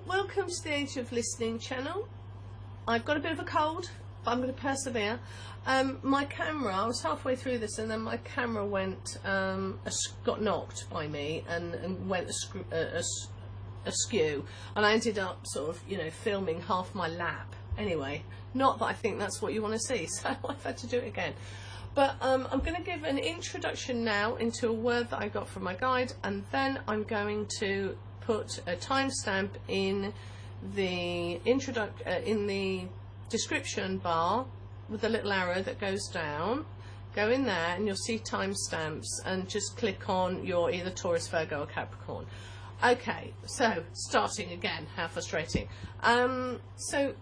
Hello, welcome to the Age of Listening channel. I've got a bit of a cold, but I'm going to persevere. My camera, I was halfway through this and then my camera went, got knocked by me and went askew, and I ended up sort of, filming half my lap. Anyway, not that I think that's what you want to see, so I've had to do it again. But I'm going to give an introduction now into a word that I got from my guide, and then I'm going to put a timestamp in the in the description bar with a little arrow that goes down. Go in there and you'll see timestamps, and just click on your either Taurus, Virgo or Capricorn. Okay, so starting again, how frustrating. So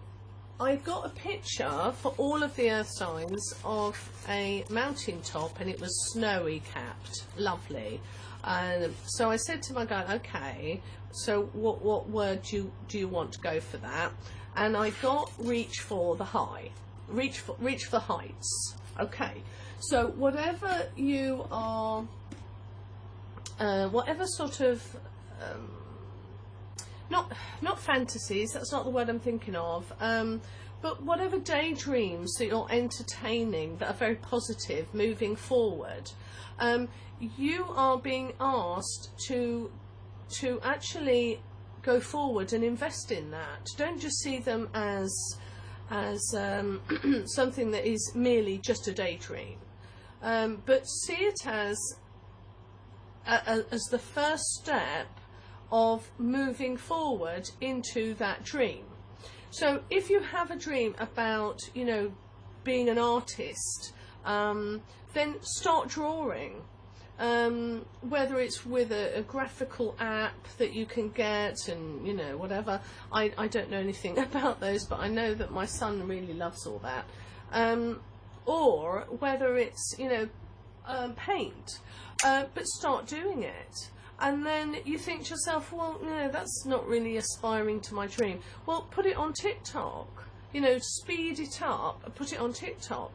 I've got a picture for all of the earth signs of a mountain top, and it was snowy capped, lovely. And so I said to my guy, okay, so what word do you want to go for that? And I got reach for the high, reach for the heights. Okay, so whatever you are, whatever sort of not fantasies, that's not the word I'm thinking of, but whatever daydreams that you're entertaining that are very positive moving forward, you are being asked to actually go forward and invest in that. Don't just see them as something that is merely just a daydream, but see it as the first step of moving forward into that dream. So if you have a dream about, being an artist, then start drawing, whether it's with a graphical app that you can get, and whatever. I don't know anything about those, but I know that my son really loves all that, or whether it's paint, but start doing it. And then you think to yourself, well, no, that's not really aspiring to my dream. Well, put it on TikTok, speed it up and put it on TikTok.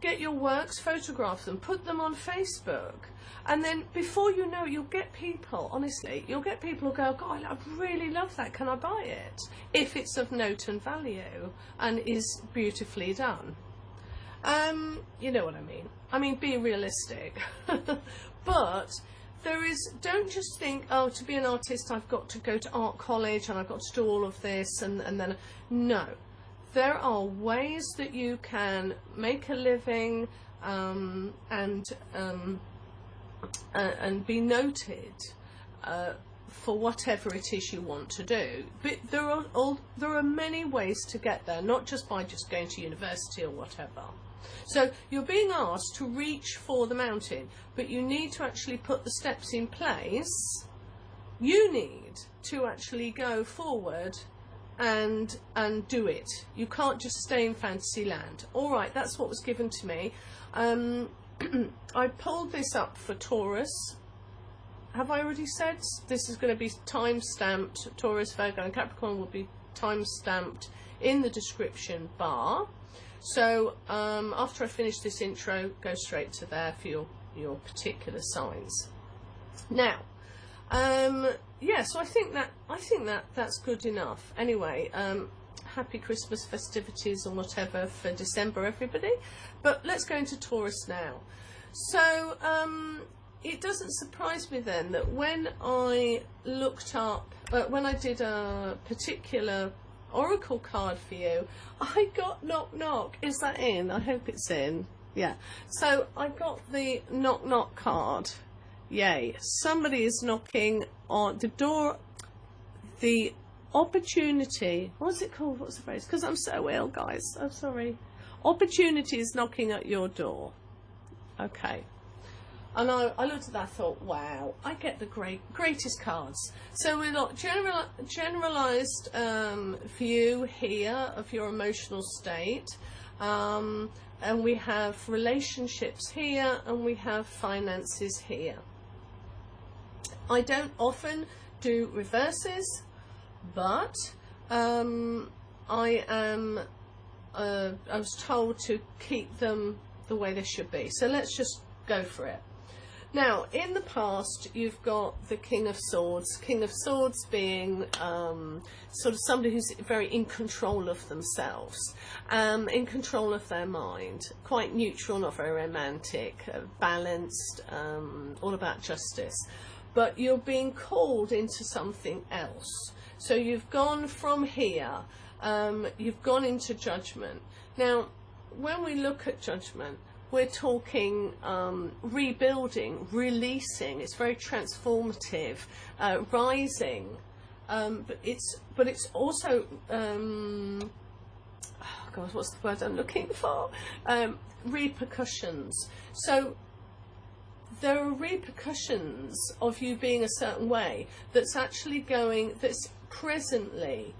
Get your works, photograph them, put them on Facebook. And then before you know it, you'll get people, honestly, you'll get people who go, God, I really love that, can I buy it? If it's of note and value and is beautifully done. You know what I mean. I mean, be realistic. But don't just think, oh, to be an artist I've got to go to art college and I've got to do all of this, and then no. There are ways that you can make a living and be noted for whatever it is you want to do. But there are many ways to get there, not just by just going to university or whatever. So you're being asked to reach for the mountain, but you need to actually put the steps in place. You need to actually go forward and do it. You can't just stay in fantasy land. All right, that's what was given to me. I pulled this up for Taurus. Have I already said this is going to be time stamped? Taurus, Virgo and Capricorn will be time stamped in the description bar. So after I finish this intro, go straight to there for your particular signs. Now, yeah, so I think that's good enough. Anyway, happy Christmas festivities or whatever for December, everybody. But let's go into Taurus now. So it doesn't surprise me then that when I looked up, when I did a particular oracle card for you, I got knock knock. Is that in? I hope it's in. Yeah. So I got the knock knock card. Yay. Somebody is knocking on the door. The opportunity. What's it called? What's the phrase? Because I'm so ill, guys. I'm sorry. Opportunity is knocking at your door. Okay. And I looked at that, I thought, wow, I get the greatest cards. So we've got generalised view here of your emotional state, and we have relationships here, and we have finances here. I don't often do reverses, but I was told to keep them the way they should be. So let's just go for it. Now, in the past, you've got the King of Swords. King of Swords being sort of somebody who's very in control of themselves, in control of their mind, quite neutral, not very romantic, balanced, all about justice. But you're being called into something else. So you've gone from here, you've gone into Judgment. Now, when we look at Judgment, we're talking rebuilding, releasing. It's very transformative, rising. But it's also oh God, what's the word I'm looking for? Repercussions. So there are repercussions of you being a certain way that's actually that's presently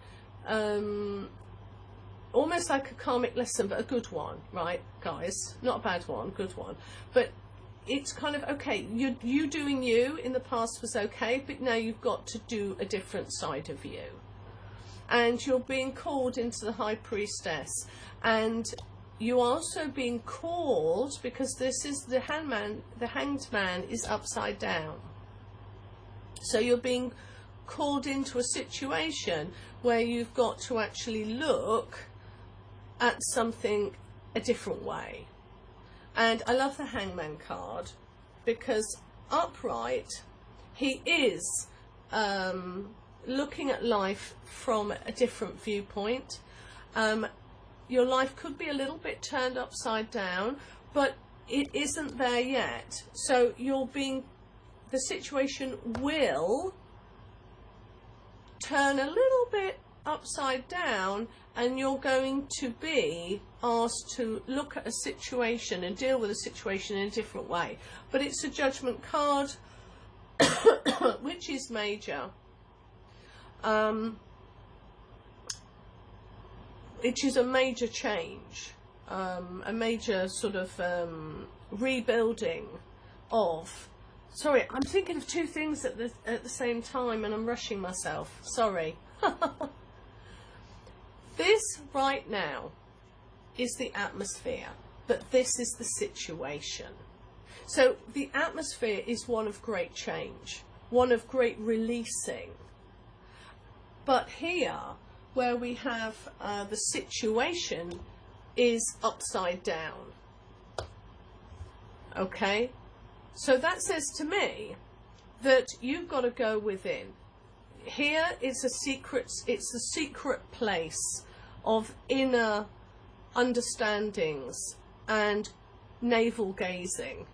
almost like a karmic lesson, but a good one, right, guys? Not a bad one, good one. But it's kind of, okay, you doing you in the past was okay, but now you've got to do a different side of you. And you're being called into the High Priestess. And you're also being called, because this is the Hanged Man is upside down. So you're being called into a situation where you've got to actually look at something a different way. And I love the Hangman card because upright, he is looking at life from a different viewpoint. Your life could be a little bit turned upside down, but it isn't there yet. So the situation will turn a little bit upside down, and you're going to be asked to look at a situation and deal with a situation in a different way. But it's a Judgment card, which is major. Which is a major change, a major sort of rebuilding of. Sorry, I'm thinking of two things at the same time, and I'm rushing myself. Sorry. This right now is the atmosphere, but this is the situation. So the atmosphere is one of great change, one of great releasing. But here, where we have the situation is upside down. Okay? So that says to me that you've got to go within. Here is it's a secret place of inner understandings and navel gazing.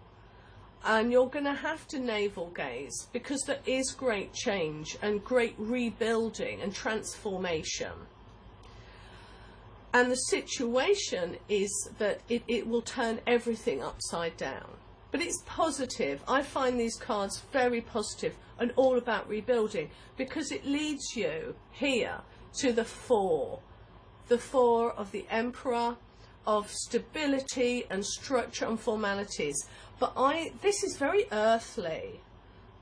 And you're going to have to navel gaze because there is great change and great rebuilding and transformation. And the situation is that it will turn everything upside down. But it's positive. I find these cards very positive and all about rebuilding because it leads you here to the four. The four of the Emperor, of stability and structure and formalities. But this is very earthly.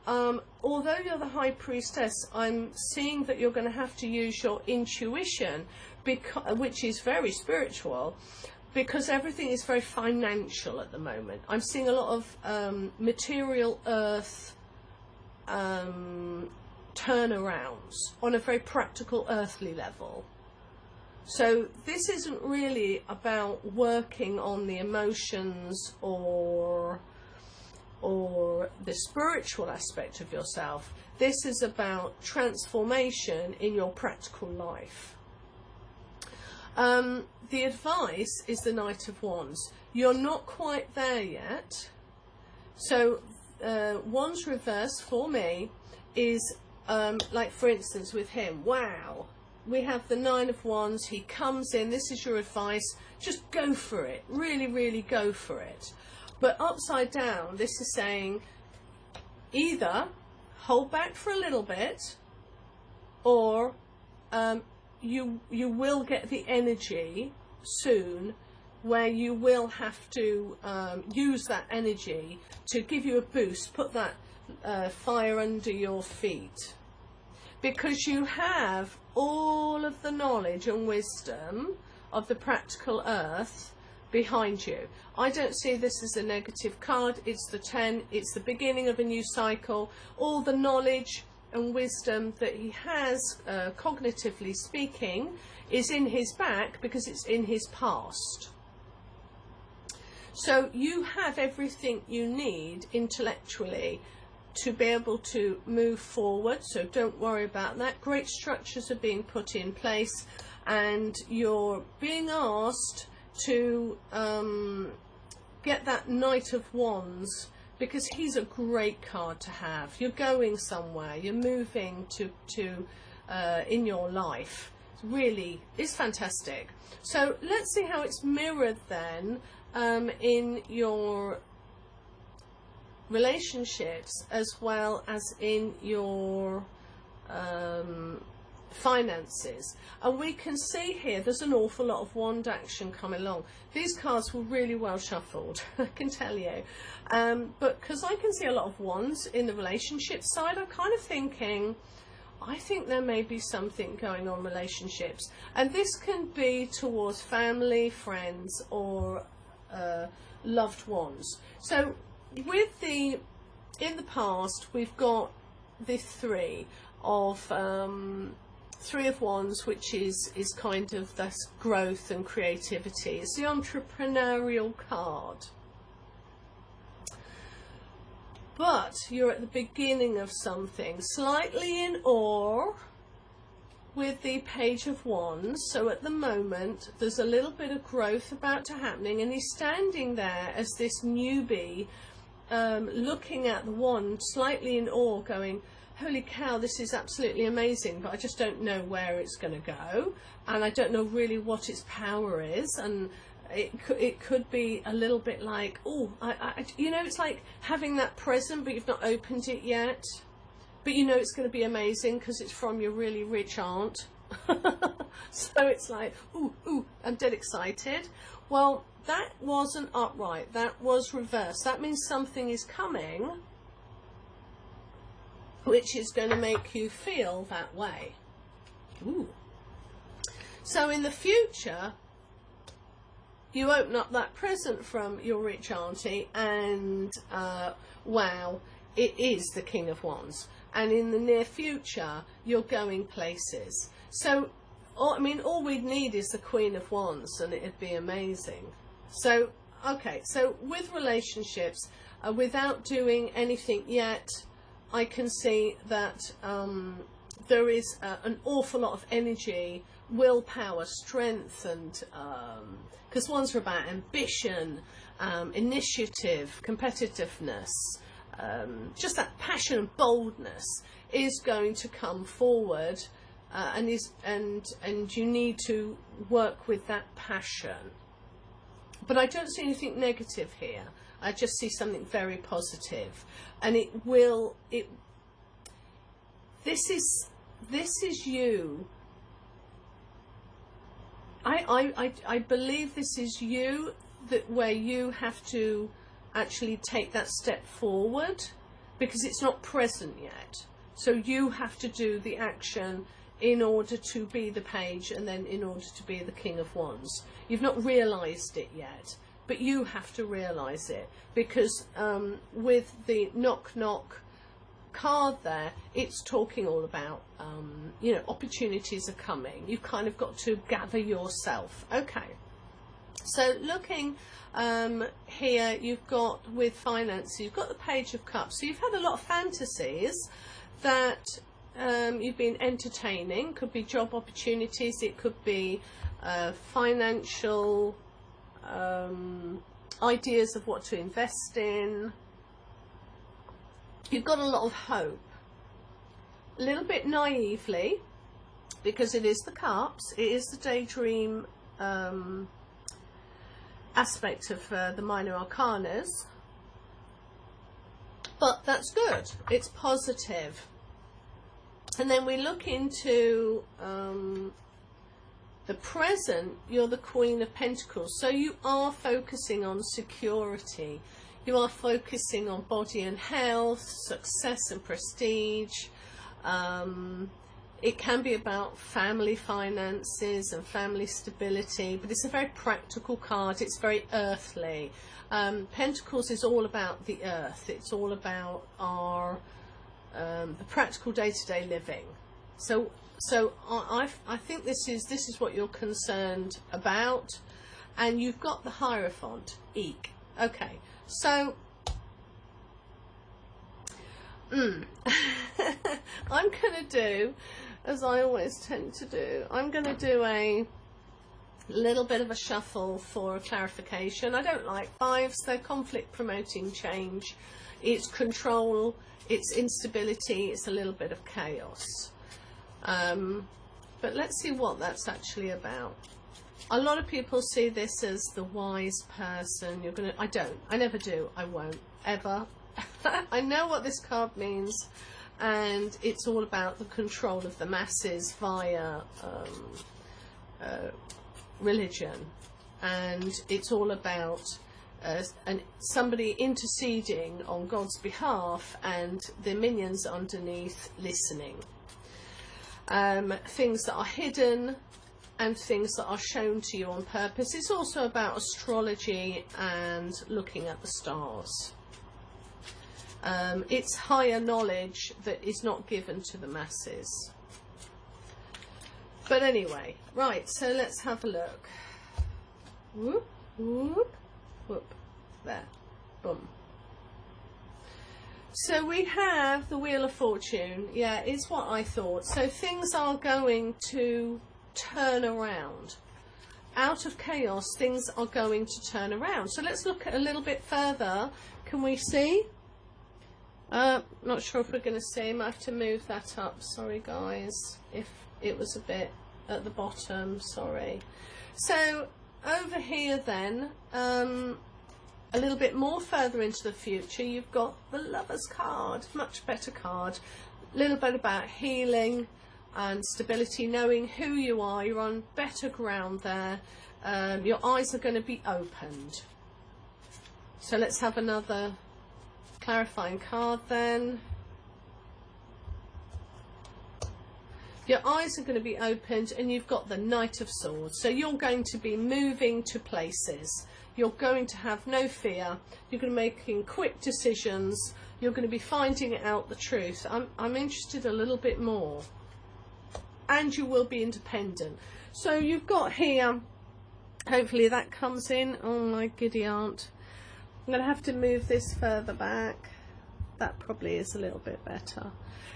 Although you're the High Priestess, I'm seeing that you're going to have to use your intuition, which is very spiritual, because everything is very financial at the moment. I'm seeing a lot of material earth turnarounds on a very practical earthly level. So this isn't really about working on the emotions or the spiritual aspect of yourself. This is about transformation in your practical life. The advice is the Knight of Wands. You're not quite there yet. So Wands reverse for me is like, for instance, with him, wow. We have the Nine of Wands. He comes in. This is your advice. Just go for it. Really, really go for it. But upside down, this is saying either hold back for a little bit, or you will get the energy soon where you will have to use that energy to give you a boost, put that fire under your feet. Because you have all of the knowledge and wisdom of the practical earth, behind you. I don't see this as a negative card. It's the 10. It's the beginning of a new cycle. All the knowledge and wisdom that he has, cognitively speaking, is in his back because it's in his past. So you have everything you need intellectually to be able to move forward, so don't worry about that. Great structures are being put in place, and you're being asked to get that Knight of Wands, because he's a great card to have. You're going somewhere, you're moving to in your life. Really, it's fantastic. So let's see how it's mirrored then in your relationships as well as in your finances. And we can see here there's an awful lot of wand action coming along. These cards were really well shuffled, I can tell you, but because I can see a lot of wands in the relationship side, I'm kind of thinking, I think there may be something going on relationships, and this can be towards family, friends, or loved ones. So with the, in the past, we've got the Three of Wands, which is kind of this growth and creativity. It's the entrepreneurial card. But you're at the beginning of something, slightly in awe with the Page of Wands. So at the moment, there's a little bit of growth about to happening, and he's standing there as this newbie, looking at the wand, slightly in awe, going, holy cow, this is absolutely amazing, but I just don't know where it's going to go, and I don't know really what its power is. And it could be a little bit like, oh, you know, it's like having that present but you've not opened it yet, but you know it's going to be amazing because it's from your really rich aunt. So it's like, ooh, I'm dead excited. Well, that wasn't upright, that was reversed. That means something is coming which is going to make you feel that way. Ooh. So in the future, you open up that present from your rich auntie, and wow, it is the King of Wands. And in the near future, you're going places. So, I mean, all we'd need is the Queen of Wands, and it'd be amazing. So, okay, so with relationships, without doing anything yet, I can see that there is an awful lot of energy, willpower, strength, and because wands are about ambition, initiative, competitiveness, just that passion and boldness is going to come forward, and you need to work with that passion. But I don't see anything negative here. I just see something very positive, and this is you. I believe this is you, that where you have to actually take that step forward, because it's not present yet. So you have to do the action in order to be the Page, and then in order to be the King of Wands. You've not realised it yet, but you have to realise it, because with the knock card there, it's talking all about you know, opportunities are coming. You've kind of got to gather yourself. Okay, so looking here, you've got with finance, you've got the Page of Cups. So you've had a lot of fantasies that you've been entertaining. Could be job opportunities, it could be financial ideas of what to invest in. You've got a lot of hope, a little bit naively, because it is the Cups, it is the daydream aspect of the minor arcanas, but that's good, it's positive. And then we look into the present, you're the Queen of Pentacles, so you are focusing on security. You are focusing on body and health, success and prestige. It can be about family finances and family stability, but it's a very practical card. It's very earthly. Pentacles is all about the earth. It's all about our the practical day-to-day living. So I think this is what you're concerned about, and you've got the Hierophant. Eek. Okay, so I'm going to do, as I always tend to do, I'm going to do a little bit of a shuffle for a clarification. I don't like fives. They're conflict promoting change. It's control. It's instability. It's a little bit of chaos. But let's see what that's actually about. A lot of people see this as the wise person. You're gonna. I don't. I never do. I won't ever. I know what this card means, and it's all about the control of the masses via religion, and it's all about somebody interceding on God's behalf and the minions underneath listening. Things that are hidden and things that are shown to you on purpose. It's also about astrology and looking at the stars. It's higher knowledge that is not given to the masses. But anyway, right, so let's have a look. Whoop, whoop, whoop. There. Boom. So we have the Wheel of Fortune. Yeah, it's what I thought. So things are going to turn around. Out of chaos, things are going to turn around. So let's look at a little bit further. Can we see? Not sure if we're going to see. I might have to move that up. Sorry, guys, if it was a bit at the bottom. Sorry. So over here then, a little bit more further into the future, you've got the Lover's card. Much better card. A little bit about healing and stability, knowing who you are. You're on better ground there. Your eyes are going to be opened. So let's have another clarifying card then. Your eyes are going to be opened, and you've got the Knight of Swords. So you're going to be moving to places. You're going to have no fear. You're going to be making quick decisions. You're going to be finding out the truth. I'm interested a little bit more. And you will be independent. So you've got here, hopefully that comes in. Oh my giddy aunt. I'm going to have to move this further back. That probably is a little bit better.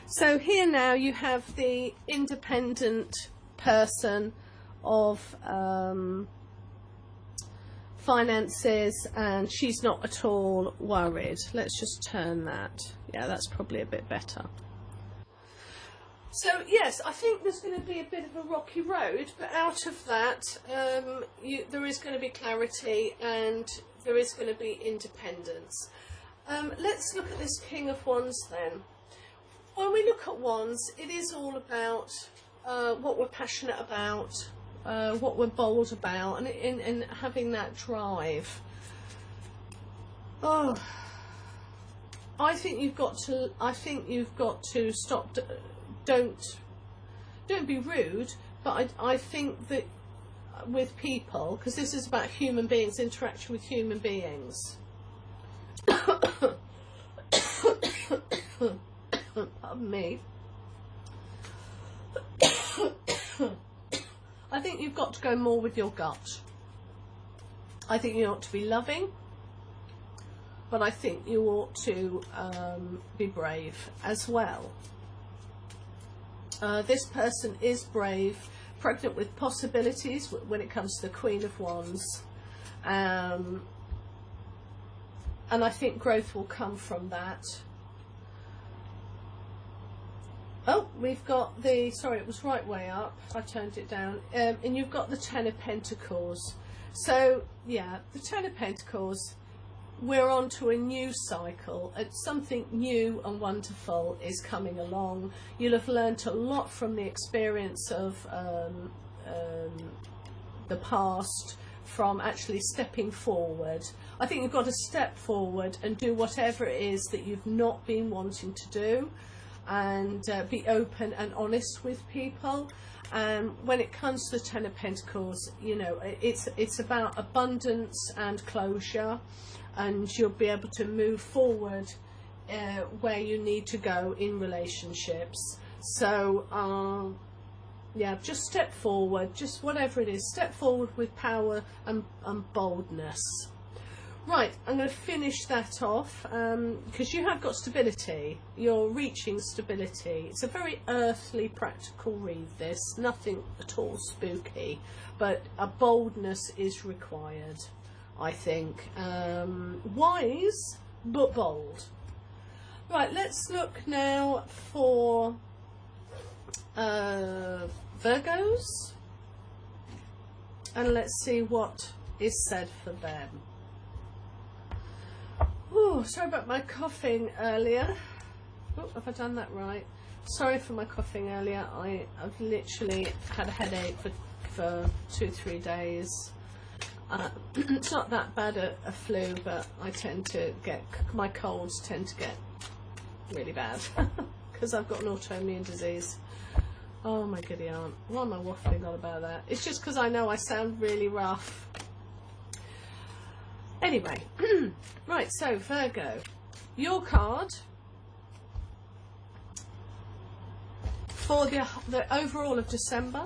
So here now you have the independent person of finances, and she's not at all worried. Let's just turn that. Yeah, that's probably a bit better. So yes, I think there's going to be a bit of a rocky road, but out of that there is going to be clarity and there is going to be independence. Let's look at this King of Wands then. When we look at Wands, it is all about what we're passionate about, what we're bold about, and having that drive. Oh, I think you've got to stop. Don't be rude, but I think that with people, because this is about human beings, interaction with human beings. Pardon me. I think you've got to go more with your gut. I think you ought to be loving, but I think you ought to be brave as well. This person is brave, pregnant with possibilities when it comes to the Queen of Wands, and I think growth will come from that. Oh, we've got the, sorry, it was right way up, I turned it down, and you've got the Ten of Pentacles. So yeah, the Ten of Pentacles, we're on to a new cycle. Something new and wonderful is coming along. You'll have learnt a lot from the experience of the past, from actually stepping forward. I think you've got to step forward and do whatever it is that you've not been wanting to do. and be open and honest with people. When it comes to the Ten of Pentacles, you know, it's about abundance and closure, and you'll be able to move forward where you need to go in relationships. So yeah, just step forward, just whatever it is, step forward with power and boldness. Right, I'm going to finish that off because you have got stability. You're reaching stability. It's a very earthly, practical read, this. Nothing at all spooky, but a boldness is required, I think. Wise, but bold. Right, let's look now for Virgos, and let's see what is said for them. Oh, sorry about my coughing earlier. Oh, have I done that right? Sorry for my coughing earlier. I've literally had a headache for 2-3 days. It's not that bad a flu, but I tend to get, my colds tend to get really bad because I've got an autoimmune disease. Oh my goody aunt, why am I waffling on about that? It's just because I know I sound really rough. Anyway, right, so Virgo, your card for the overall of December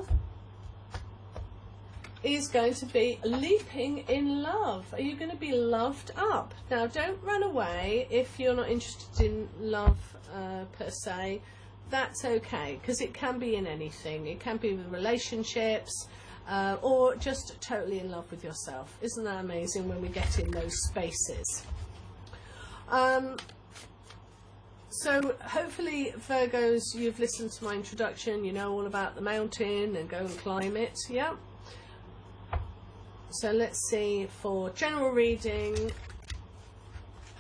is going to be leaping in love. Are you going to be loved up? Now, don't run away if you're not interested in love per se. That's okay, because it can be in anything. It can be with relationships, or just totally in love with yourself. Isn't that amazing when we get in those spaces? So hopefully, Virgos, you've listened to my introduction. You know all about the mountain and go and climb it. Yeah. So let's see for general reading,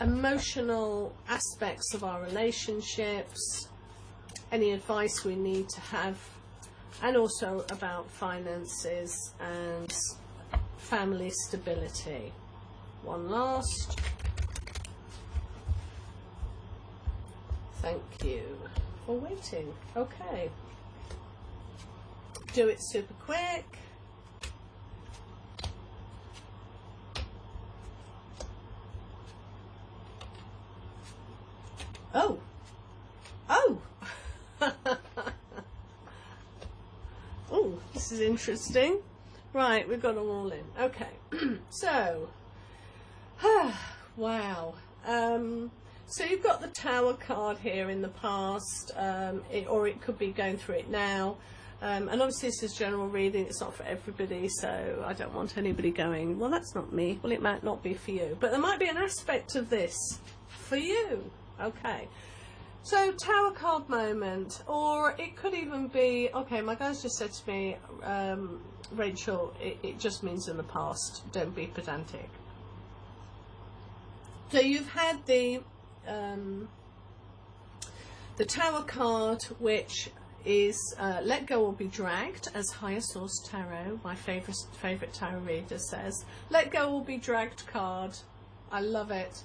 emotional aspects of our relationships, any advice we need to have, and also about finances and family stability. One last. Thank you for waiting. Okay. Do it super quick. Oh. Oh. Oh, this is interesting. Right, we've got them all in. Okay. So, wow. So you've got the Tower card here in the past, or it could be going through it now. And obviously this is general reading, it's not for everybody, so I don't want anybody going, well, that's not me. Well, it might not be for you. But there might be an aspect of this for you. Okay. So, Tower card moment, or it could even be, okay, my guys just said to me, Rachel, it just means in the past, don't be pedantic. So you've had the Tower card, which is let go or be dragged, as Higher Source Tarot, my favourite tarot reader, says. Let go or be dragged card. I love it.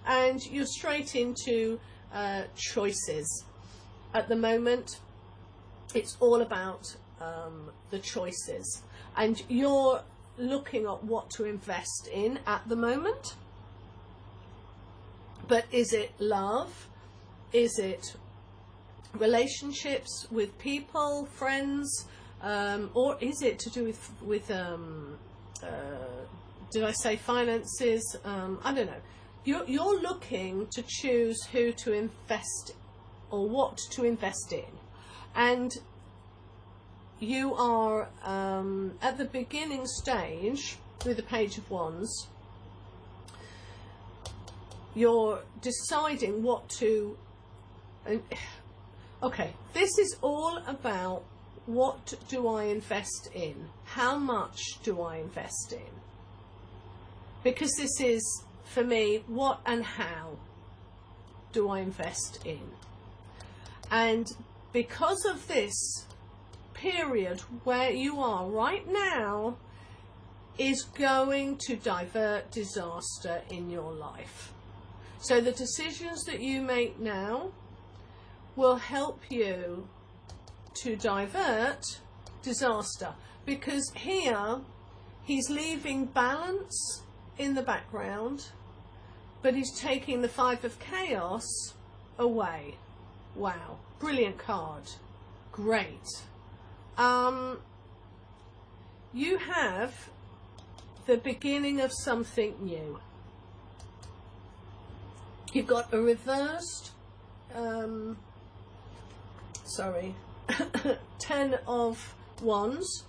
And you're straight into choices. At the moment, it's all about the choices, and you're looking at what to invest in at the moment. But is it love? Is it relationships with people, friends, or is it to do with did I say finances? I don't know. You're looking to choose who to invest or what to invest in, and you are at the beginning stage with the Page of Wands. You're deciding what to. Okay, this is all about what do I invest in? How much do I invest in? Because this is, for me, what and how do I invest in? And because of this period where you are right now is going to divert disaster in your life. So the decisions that you make now will help you to divert disaster, because here he's leaving balance in the background, but he's taking the Five of Chaos away. Wow, brilliant card. Great. You have the beginning of something new. You've got a reversed, sorry, 10 of Wands.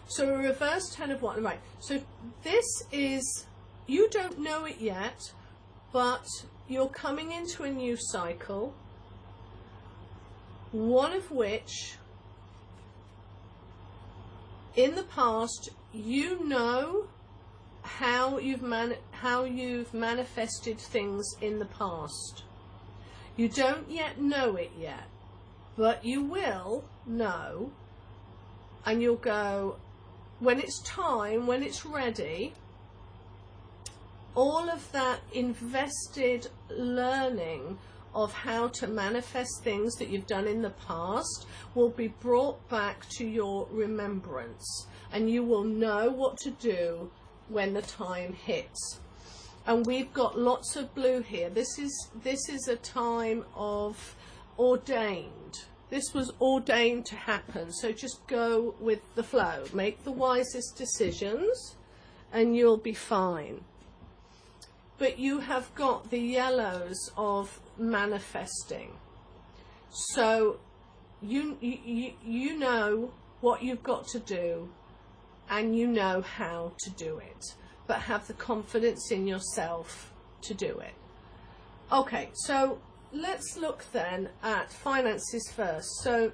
So a reversed 10 of Wands, right. So this is, you don't know it yet, but you're coming into a new cycle, one of which, in the past, you know how you've manifested things in the past. You don't yet know it yet, but you will know, and you'll go, when it's time, when it's ready, all of that invested learning of how to manifest things that you've done in the past will be brought back to your remembrance, and you will know what to do when the time hits. And we've got lots of blue here. This is a time of ordained. This was ordained to happen, so just go with the flow, make the wisest decisions and you'll be fine. But you have got the yellows of manifesting, so you know what you've got to do and you know how to do it, but have the confidence in yourself to do it. Okay, so let's look then at finances first. So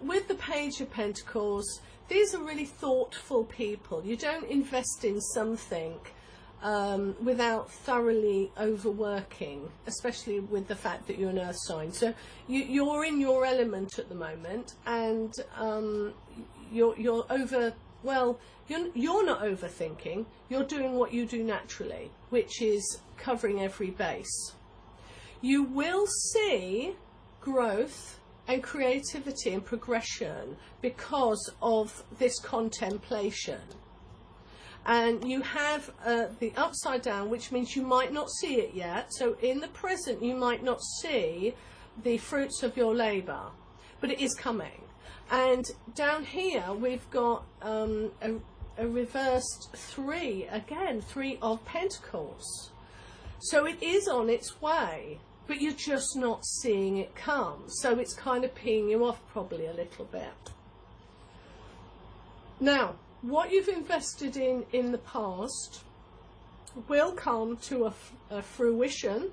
with the Page of Pentacles, these are really thoughtful people. You don't invest in something without thoroughly overworking, especially with the fact that you're an earth sign. So you're in your element at the moment, and you're not overthinking. You're doing what you do naturally, which is covering every base. You will see growth and creativity and progression because of this contemplation. And you have the upside down, which means you might not see it yet. So in the present, you might not see the fruits of your labour, but it is coming. And down here, we've got a reversed 3, again, 3 of Pentacles. So it is on its way, but you're just not seeing it come. So it's kind of peeing you off probably a little bit. Now, what you've invested in the past will come to a fruition,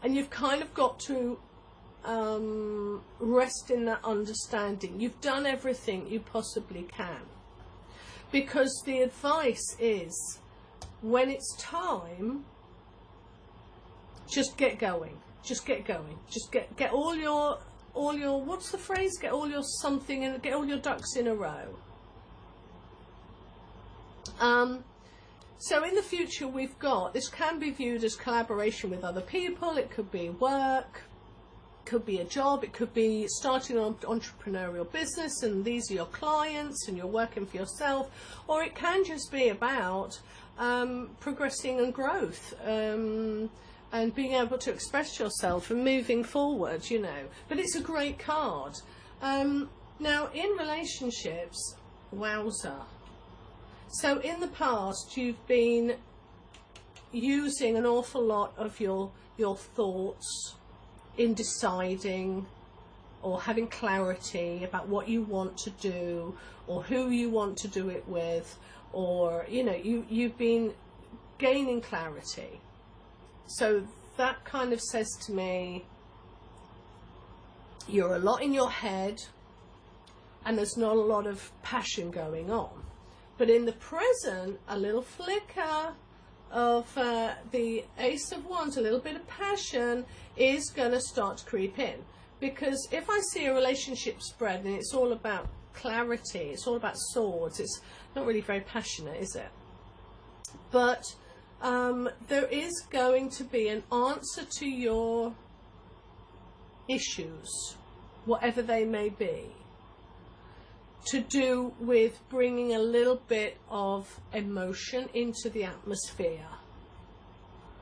and you've kind of got to rest in that understanding. You've done everything you possibly can, because the advice is, when it's time, just get going. Just get going. Just get all your what's the phrase? Get all your something and get all your ducks in a row. So in the future, we've got, this can be viewed as collaboration with other people. It could be work, could be a job, it could be starting an entrepreneurial business and these are your clients and you're working for yourself, or it can just be about progressing and growth, and being able to express yourself and moving forward, you know. But it's a great card. Now in relationships, wowza. So in the past, you've been using an awful lot of your thoughts in deciding or having clarity about what you want to do or who you want to do it with, or, you know, you've been gaining clarity. So that kind of says to me, you're a lot in your head and there's not a lot of passion going on. But in the present, a little flicker of the Ace of Wands, a little bit of passion is going to start to creep in. Because if I see a relationship spread and it's all about clarity, it's all about swords, it's not really very passionate, is it? But there is going to be an answer to your issues, whatever they may be, to do with bringing a little bit of emotion into the atmosphere.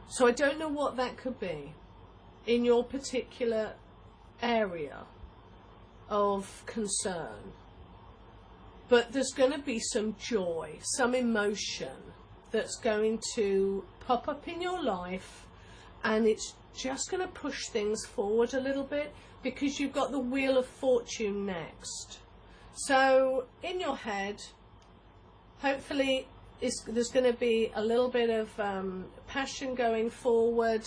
So I don't know what that could be in your particular area of concern, but there's going to be some joy, some emotion that's going to pop up in your life, and it's just going to push things forward a little bit, because you've got the Wheel of Fortune next. So in your head, hopefully there's going to be a little bit of passion going forward,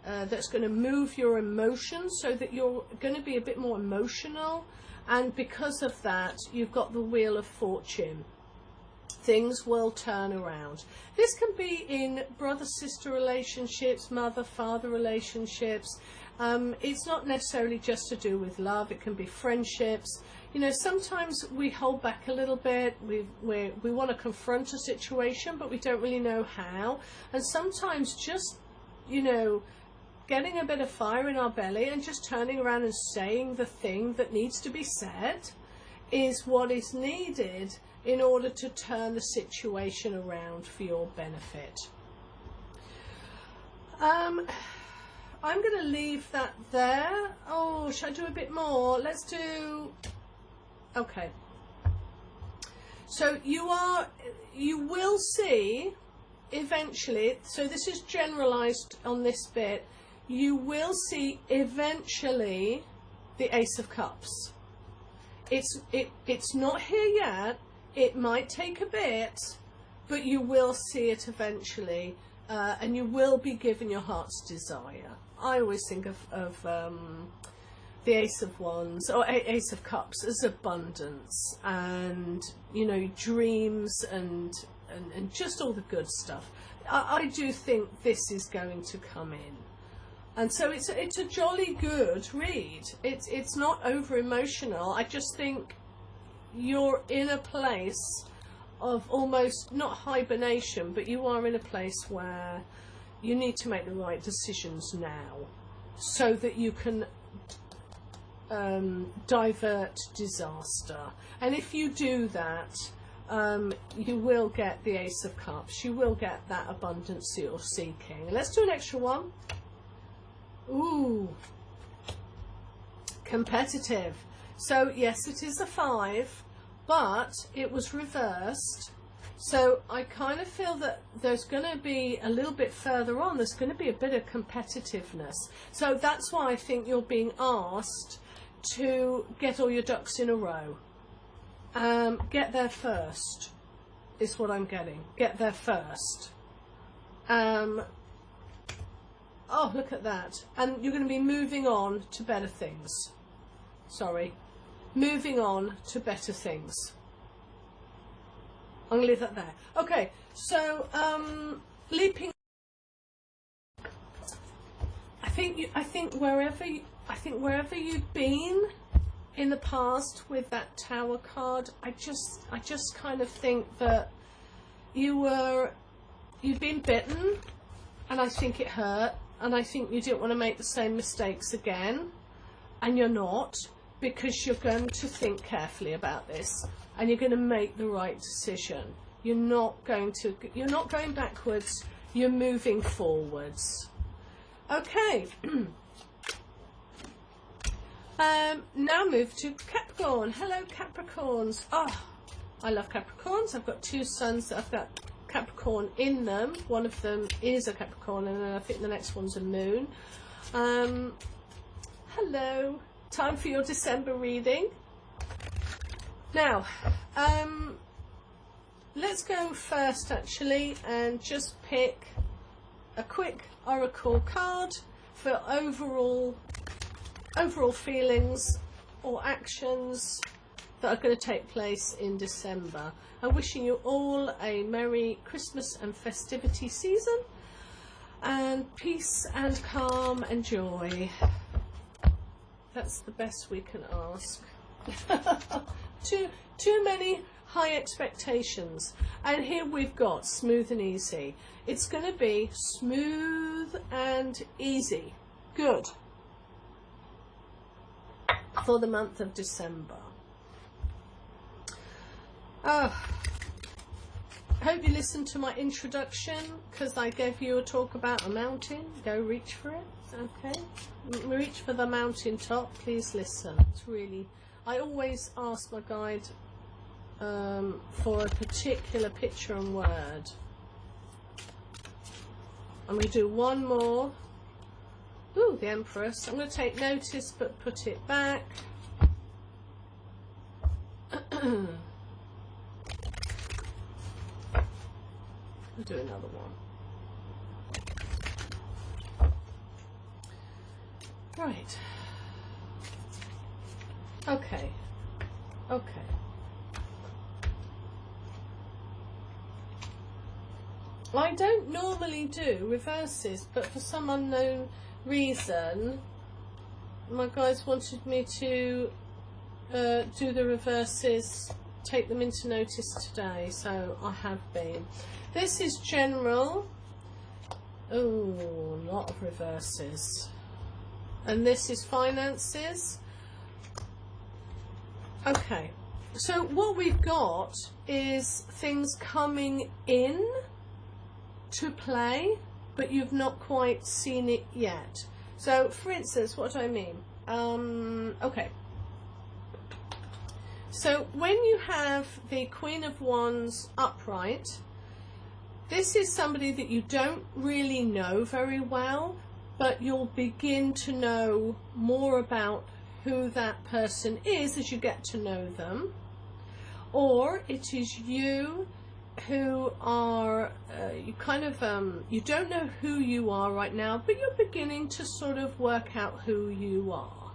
that's going to move your emotions so that you're going to be a bit more emotional, and because of that you've got the Wheel of Fortune. Things will turn around. This can be in brother-sister relationships, mother-father relationships. It's not necessarily just to do with love. It can be friendships. You know, sometimes we hold back a little bit. We want to confront a situation, but we don't really know how. And sometimes just, you know, getting a bit of fire in our belly and just turning around and saying the thing that needs to be said is what is needed in order to turn the situation around for your benefit. I'm going to leave that there. Oh, should I do a bit more? Let's do... Okay. So you will see eventually, so this is generalized on this bit, you will see eventually the Ace of Cups. It's not here yet. It might take a bit, but you will see it eventually, and you will be given your heart's desire. I always think of the Ace of Wands or Ace of Cups as abundance, and, you know, dreams and just all the good stuff. I do think this is going to come in. And so it's a jolly good read. It's not over emotional. I just think you're in a place of almost not hibernation, but you are in a place where you need to make the right decisions now so that you can divert disaster. And if you do that, you will get the Ace of Cups. You will get that abundance that you're seeking. Let's do an extra one. Ooh, competitive. So yes, it is a 5, but it was reversed. So I kind of feel that there's going to be a little bit further on, there's going to be a bit of competitiveness. So that's why I think you're being asked to get all your ducks in a row. Get there first is what I'm getting. Get there first. Oh, look at that. And you're going to be moving on to better things. Sorry. Moving on to better things. I'm going to leave that there. Okay, so leaping. I think wherever you've been in the past with that Tower card, I just kind of think that you've been bitten, and I think it hurt, and I think you didn't want to make the same mistakes again, and you're not, because you're going to think carefully about this, and you're going to make the right decision. You're not going backwards, you're moving forwards. Okay. Now move to Capricorn. Hello, Capricorns. Oh, I love Capricorns. I've got 2 sons that have got Capricorn in them. One of them is a Capricorn, and then I think the next one's a moon. Hello. Time for your December reading. Now, let's go first actually and just pick a quick oracle card for overall feelings or actions that are going to take place in December. I'm wishing you all a Merry Christmas and festivity season, and peace and calm and joy. That's the best we can ask. Too many high expectations. And here we've got smooth and easy. It's going to be smooth and easy. Good. for the month of December. Hope you listened to my introduction, because I gave you a talk about a mountain. Go reach for it, okay? Reach for the mountain top, please listen. It's really, I always ask my guide for a particular picture and word. I'm going to do one more. Ooh, the Empress. I'm going to take notice but put it back. I'll do another one. Right. Okay. Okay. I don't normally do reverses, but for some unknown reason, my guys wanted me to do the reverses, take them into notice today, so I have been. This is general. Oh, a lot of reverses. And this is finances. Okay, so what we've got is things coming in to play, but you've not quite seen it yet. So, for instance, what do I mean? Okay. So, when you have the Queen of Wands upright, this is somebody that you don't really know very well, but you'll begin to know more about who that person is as you get to know them. Or it is you who are, you kind of, you don't know who you are right now, but you're beginning to sort of work out who you are.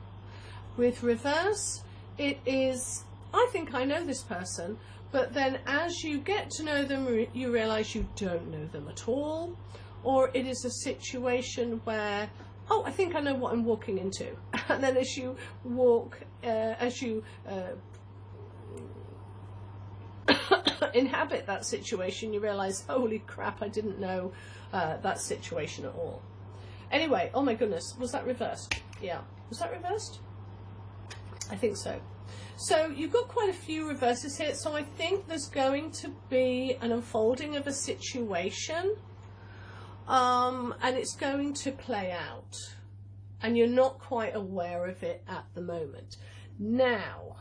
With reverse, it is, I think I know this person, but then as you get to know them, you realize you don't know them at all. Or it is a situation where, oh, I think I know what I'm walking into. And then as you walk, as you inhabit that situation, you realize, holy crap, I didn't know that situation at all. Anyway, oh my goodness, was that reversed? Yeah, was that reversed? I think so. So you've got quite a few reverses here, so I think there's going to be an unfolding of a situation, and it's going to play out, and you're not quite aware of it at the moment. Now,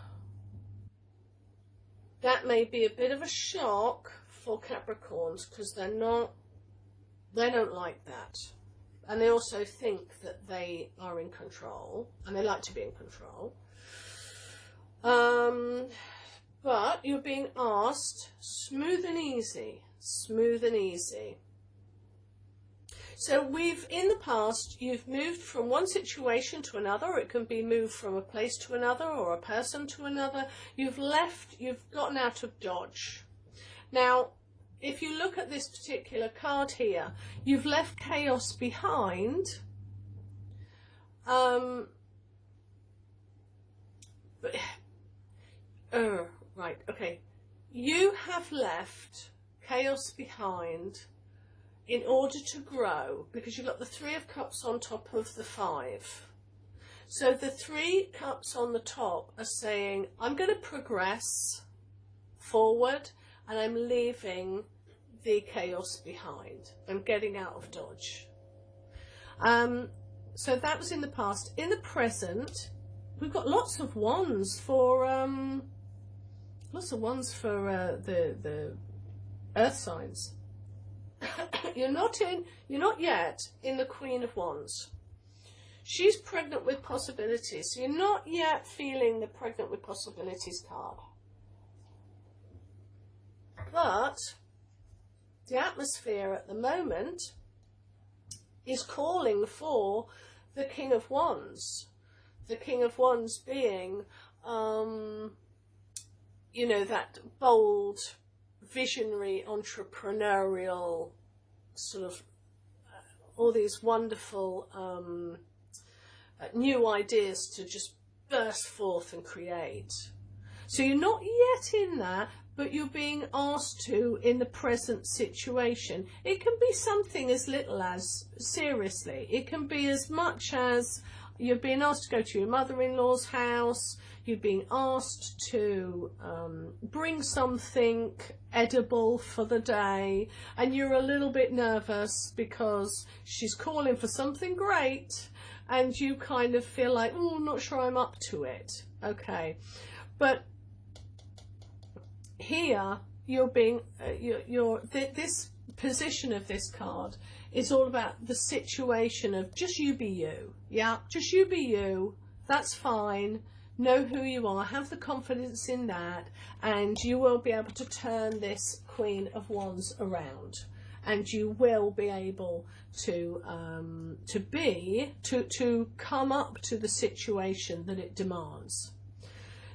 that may be a bit of a shock for Capricorns, because they don't like that. And they also think that they are in control, and they like to be in control. But you're being asked, smooth and easy, smooth and easy. So in the past, you've moved from one situation to another, or it can be moved from a place to another, or a person to another. You've gotten out of dodge. Now, if you look at this particular card here, you've left chaos behind. Right, okay. You have left chaos behind in order to grow, because you've got the 3 of Cups on top of the 5. So the 3 cups on the top are saying, I'm going to progress forward, and I'm leaving the chaos behind. I'm getting out of dodge. So that was in the past. In the present, we've got lots of wands for the earth signs. You're not yet in the Queen of Wands. She's pregnant with possibilities. So you're not yet feeling the pregnant with possibilities card. But the atmosphere at the moment is calling for the King of Wands. The King of Wands being, you know, that bold, visionary, entrepreneurial sort of all these wonderful new ideas to just burst forth and create. So you're not yet in that, but you're being asked to in the present situation. It can be something as little as, seriously, it can be as much as, you're being asked to go to your mother-in-law's house. You're being asked to bring something edible for the day, and you're a little bit nervous because she's calling for something great, and you kind of feel like, oh, I'm not sure I'm up to it. Okay, but here you're being this position of this card is all about the situation of just you be you. Yeah, just you be you. That's fine. Know who you are. Have the confidence in that, and you will be able to turn this Queen of Wands around, and you will be able to come up to the situation that it demands.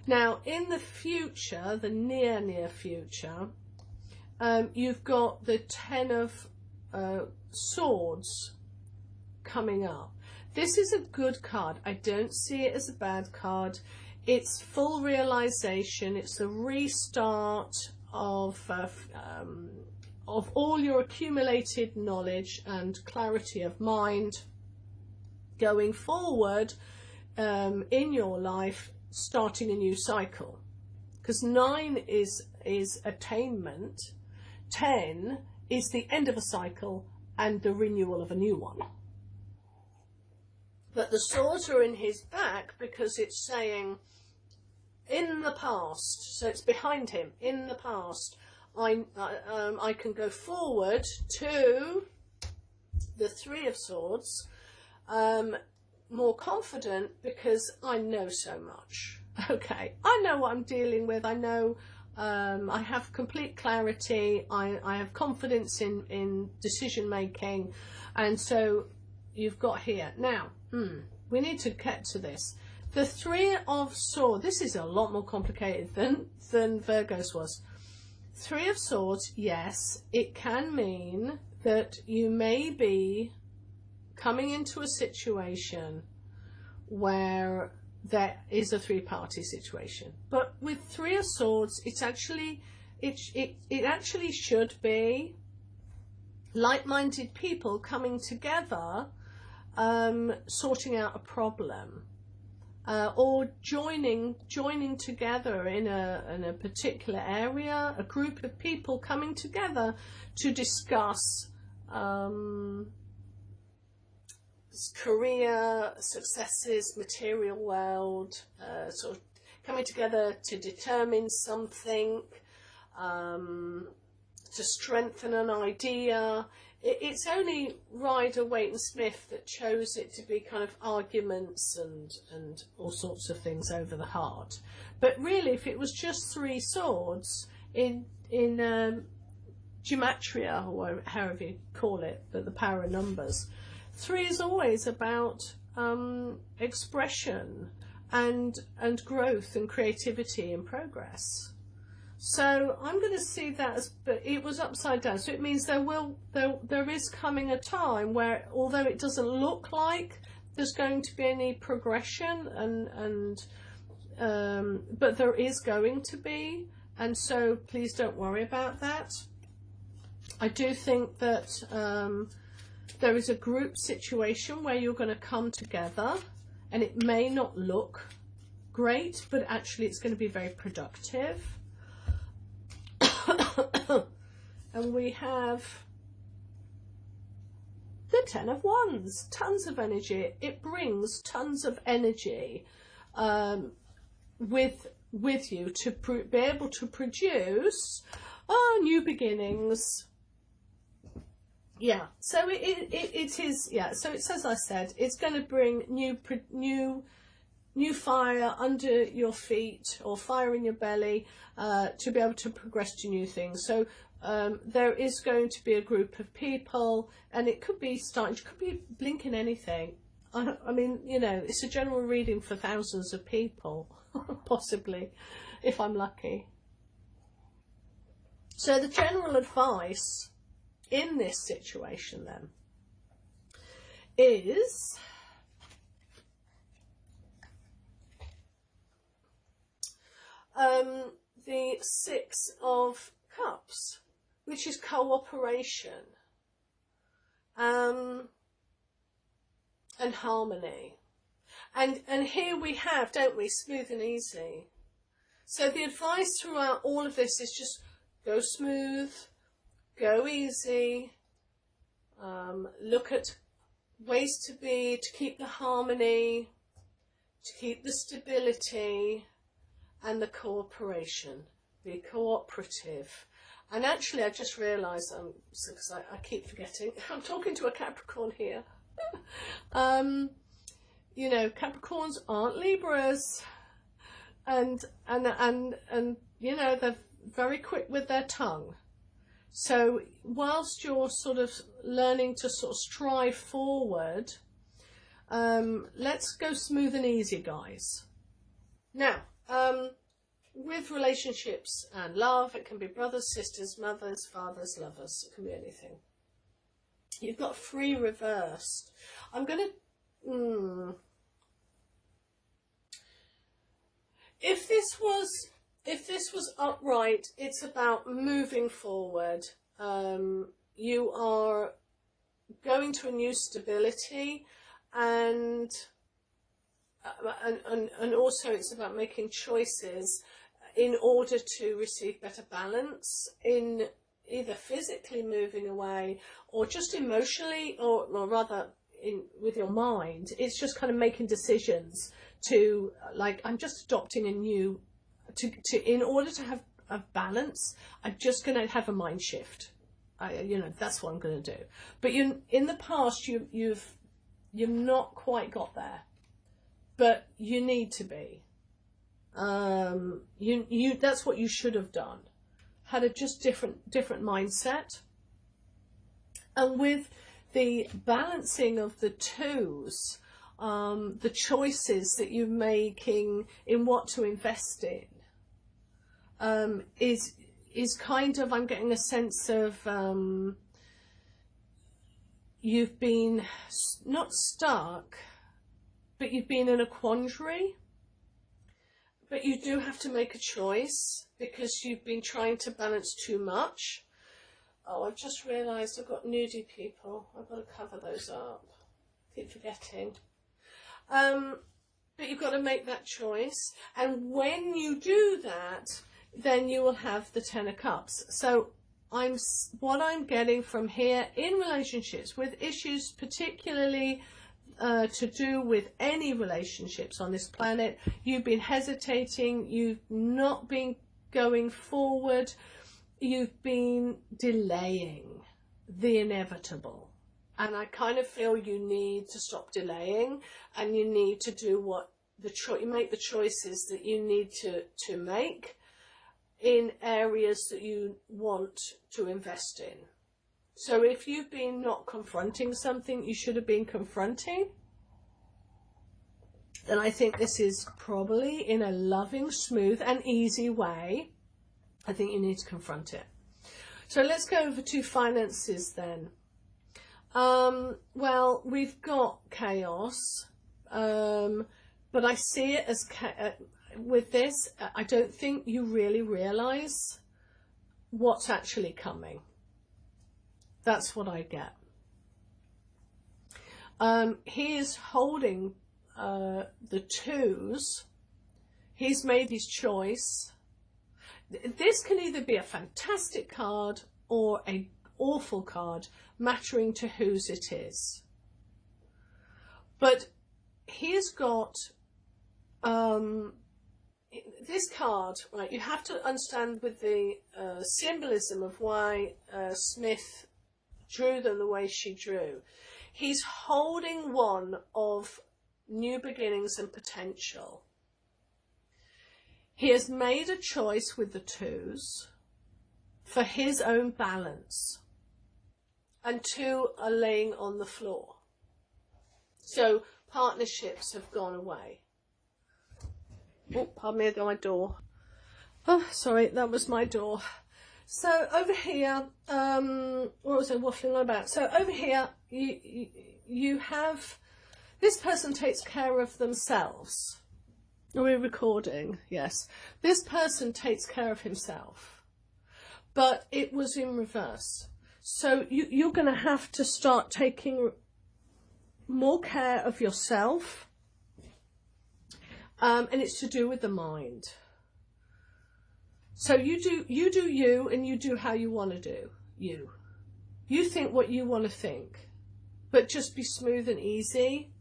Now, in the future, the near future, you've got the Ten of Swords coming up. This is a good card. I don't see it as a bad card. It's full realization. It's a restart of all your accumulated knowledge and clarity of mind going forward in your life, starting a new cycle. Because 9 is attainment, 10 is the end of a cycle and the renewal of a new one. But the swords are in his back because it's saying in the past, so it's behind him. In the past, I can go forward to the Three of Swords, more confident because I know so much. Okay, I know what I'm dealing with. I know I have complete clarity. I have confidence in decision making, and so you've got here now. We need to get to this. The Three of Swords. This is a lot more complicated than Virgo's was. Three of Swords. Yes, it can mean that you may be coming into a situation where there is a three-party situation. But with Three of Swords, it's actually it actually should be like-minded people coming together, sorting out a problem, or joining together in a particular area, a group of people coming together to discuss career successes, material world, sort of coming together to determine something, to strengthen an idea. It's only Rider, Waite and Smith that chose it to be kind of arguments and all sorts of things over the heart. But really, if it was just three swords in gematria, or however you call it, but the power of numbers, 3 is always about expression and growth and creativity and progress. So I'm going to see that as, but it was upside down. So it means there is coming a time where, although it doesn't look like there's going to be any progression, but there is going to be, and so please don't worry about that. I do think that there is a group situation where you're going to come together, and it may not look great, but actually it's going to be very productive. And we have the Ten of Wands, tons of energy. It brings tons of energy with you to be able to produce new beginnings. Yeah, so it is, yeah, so it's, as I said, it's going to bring new fire under your feet, or fire in your belly, to be able to progress to new things. So there is going to be a group of people, and it could be blinking anything. I mean, you know, it's a general reading for thousands of people, possibly, if I'm lucky. So the general advice in this situation then is the Six of Cups, which is cooperation and harmony. And here we have, don't we, smooth and easy. So the advice throughout all of this is just go smooth, go easy, look at ways to keep the harmony, to keep the stability and the cooperation. Be cooperative. And actually I just realised, because I keep forgetting, I'm talking to a Capricorn here. You know, Capricorns aren't Libras, and you know, they're very quick with their tongue. So whilst you're sort of learning to sort of strive forward, let's go smooth and easy, guys. Now, with relationships and love, it can be brothers, sisters, mothers, fathers, lovers. It can be anything. You've got 3 reversed. I'm going to... If this was upright, it's about moving forward. You are going to a new stability, and also it's about making choices in order to receive better balance in either physically moving away or just emotionally, or rather with your mind. It's just kind of making decisions to, like, I'm just adopting a new, in order to have a balance, I'm just going to have a mind shift. You know, that's what I'm going to do. But in the past, you've not quite got there, but you need to be. That's what you should have done. Had a just different mindset. And with the balancing of the 2s, the choices that you're making in what to invest in, is kind of, I'm getting a sense of, you've been not stuck, but you've been in a quandary. But you do have to make a choice because you've been trying to balance too much. Oh, I've just realised I've got nudie people. I've got to cover those up. Keep forgetting. But you've got to make that choice. And when you do that, then you will have the 10 of Cups. So what I'm getting from here in relationships with issues, particularly to do with any relationships on this planet, you've been hesitating, you've not been going forward, you've been delaying the inevitable. And I kind of feel you need to stop delaying, and you need to do you make the choices that you need to make in areas that you want to invest in. So if you've been not confronting something you should have been confronting, then I think this is probably in a loving, smooth and easy way. I think you need to confront it. So let's go over to finances then. Well, we've got chaos, but I see it as, with this, I don't think you really realise what's actually coming. That's what I get. He is holding the 2s. He's made his choice. This can either be a fantastic card or an awful card, mattering to whose it is. But he's got this card, right? You have to understand with the symbolism of why Smith drew them the way she drew. He's holding one of new beginnings and potential. He has made a choice with the 2s for his own balance, and 2 are laying on the floor. So partnerships have gone away. Oh, pardon me, I got my door. Oh, sorry, that was my door. So over here, what was I waffling on about? So over here, you have, this person takes care of themselves. Are we recording? Yes. This person takes care of himself, but it was in reverse. So you're going to have to start taking more care of yourself And it's to do with the mind. So you do you, and you do how you want to do you. You think what you want to think, but just be smooth and easy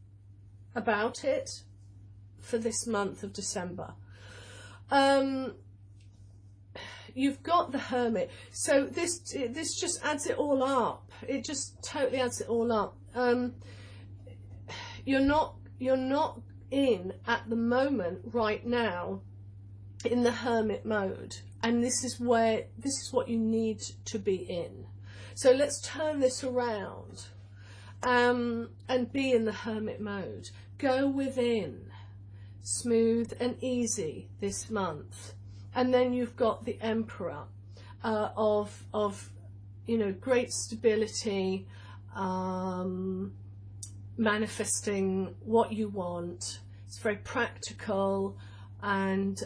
about it for this month of December. You've got the Hermit, so this just adds it all up. It just totally adds it all up. You're not in at the moment right now in the Hermit mode, and this is what you need to be in. So let's turn this around and be in the Hermit mode. Go within, smooth and easy this month. And then you've got the Emperor of you know, great stability, manifesting what you want. It's very practical and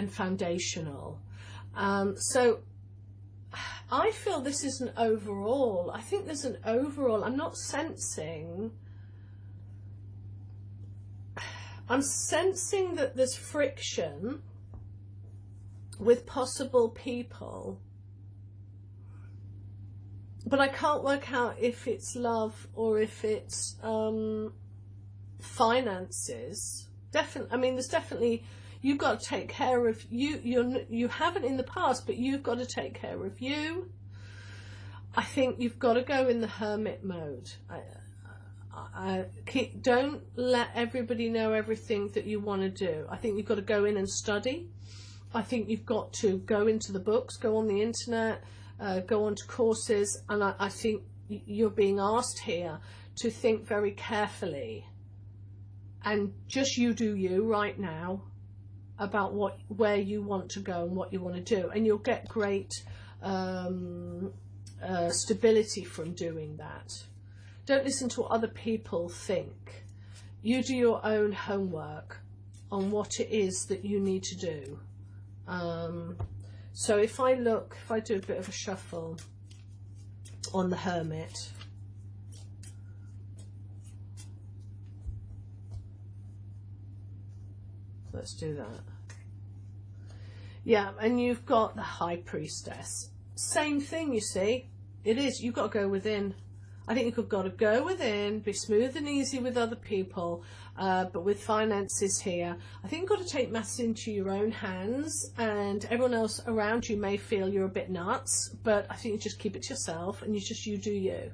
foundational. So I feel this is an overall. I think there's an overall. I'm not sensing. I'm sensing that there's friction with possible people, but I can't work out if it's love or if it's finances. Definitely, I mean, there's definitely, you've got to take care of you. You haven't in the past, but you've got to take care of you. I think you've got to go in the Hermit mode. Don't let everybody know everything that you want to do. I think you've got to go in and study. I think you've got to go into the books, go on the internet, go on to courses, and I think you're being asked here to think very carefully and just you do you right now about where you want to go and what you want to do, and you'll get great stability from doing that. Don't listen to what other people think. You do your own homework on what it is that you need to do. So if I do a bit of a shuffle on the Hermit, let's do that. Yeah, and you've got the High Priestess. Same thing, you see. It is, you've got to go within. I think you've got to go within, be smooth and easy with other people, but with finances here, I think you've got to take matters into your own hands, and everyone else around you may feel you're a bit nuts, but I think you just keep it to yourself and you do you.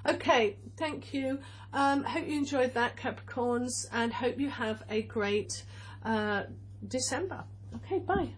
Okay, thank you. Hope you enjoyed that, Capricorns, and hope you have a great December. Okay, bye.